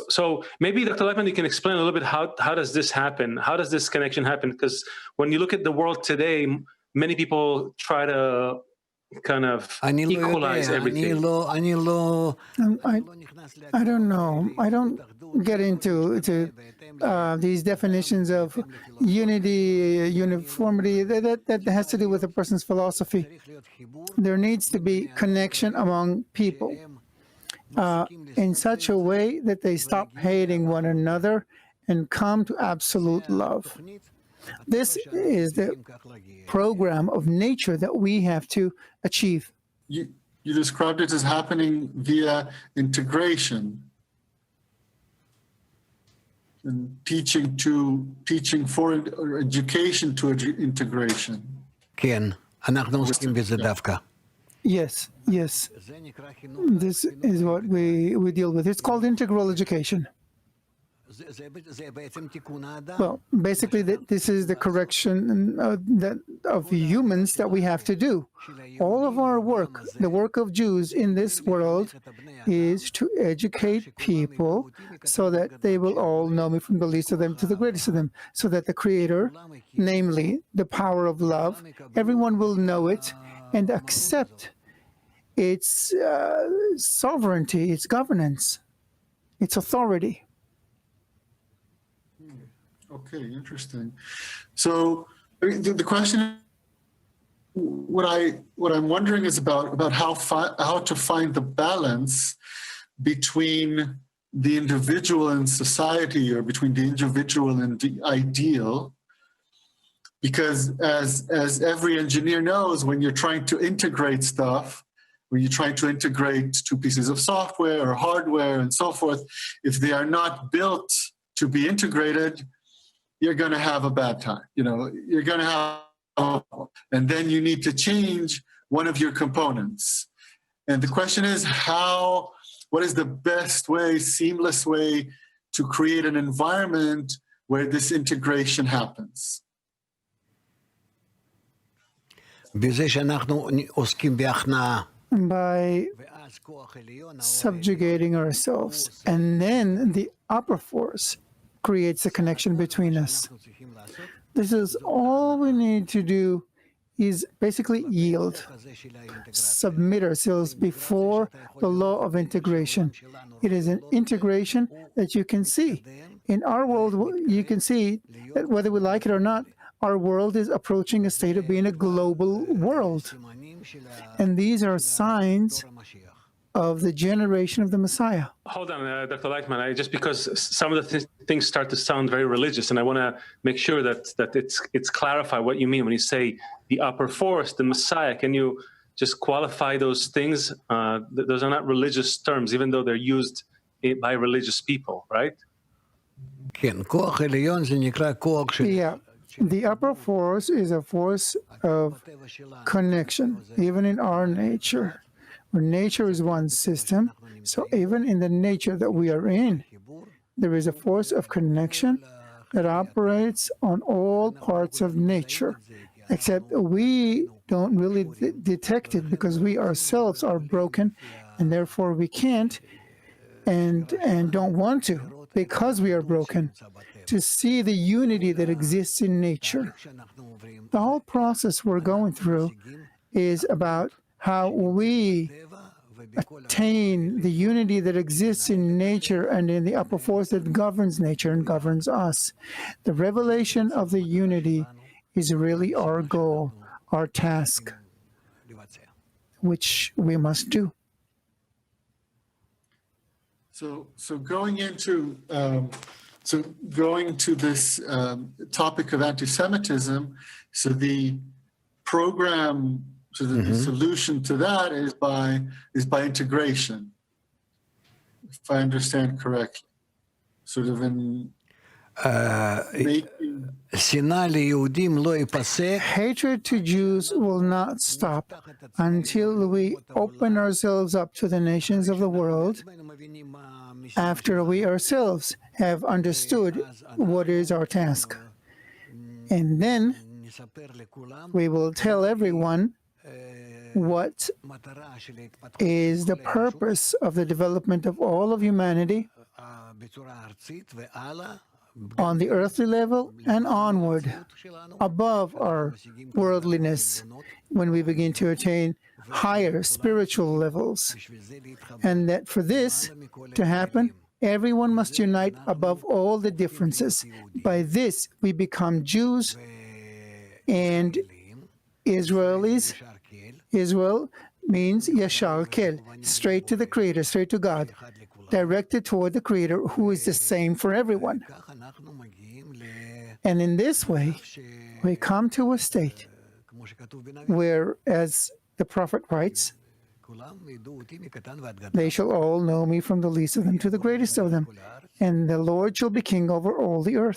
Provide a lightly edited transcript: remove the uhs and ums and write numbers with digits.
So maybe, Dr. Laitman, you can explain a little bit how does this happen? How does this connection happen? Because when you look at the world today, many people try to kind of equalize everything. I don't know. I don't get into these definitions of unity, uniformity. That has to do with a person's philosophy. There needs to be connection among people in such a way that they stop hating one another and come to absolute love. This is the program of nature that we have to achieve. You described it as happening via integration and teaching for or education to integration. Yes. This is what we deal with. It's called integral education. Well, basically, this is the correction of humans that we have to do. All of our work, the work of Jews in this world, is to educate people so that they will all know me from the least of them to the greatest of them, so that the Creator, namely the power of love, everyone will know it and accept its sovereignty, its governance, its authority. Okay, interesting. So the question, what I'm wondering is about how to find the balance between the individual and society, or between the individual and the ideal. Because as every engineer knows, when you're trying to integrate stuff, when you're trying to integrate two pieces of software or hardware and so forth, if they are not built to be integrated, you're going to have a bad time. You're going to have, and then you need to change one of your components. And the question is what is the best way, seamless way to create an environment where this integration happens? By subjugating ourselves, and then the upper force creates a connection between us. This is all we need to do, is basically yield, submit ourselves before the law of integration. It is an integration that you can see. In our world, you can see that whether we like it or not, our world is approaching a state of being a global world. And these are signs of the generation of the Messiah. Hold on, Dr. Laitman, just because some of the things start to sound very religious, and I want to make sure that it's clarified what you mean when you say the upper force, the Messiah. Can you just qualify those things? Those are not religious terms, even though they're used by religious people, right? Yeah. The upper force is a force of connection, even in our nature. Where nature is one system, so even in the nature that we are in, there is a force of connection that operates on all parts of nature, except we don't really detect it because we ourselves are broken, and therefore we can't and don't want to, because we are broken, to see the unity that exists in nature. The whole process we're going through is about how we attain the unity that exists in nature and in the upper force that governs nature and governs us. The revelation of the unity is really our goal, our task, which we must do. So going to this topic of anti-Semitism, so the program. So the solution to that is by integration, if I understand correctly. Sort of in making... Hatred to Jews will not stop until we open ourselves up to the nations of the world, after we ourselves have understood what is our task. And then we will tell everyone what is the purpose of the development of all of humanity, on the earthly level and onward, above our worldliness, when we begin to attain higher spiritual levels. And that for this to happen, everyone must unite above all the differences. By this, we become Jews and Israelis. Israel means Yashar Kel, straight to the Creator, straight to God, directed toward the Creator, who is the same for everyone. And in this way, we come to a state where, as the prophet writes, they shall all know me from the least of them to the greatest of them, and the Lord shall be king over all the earth.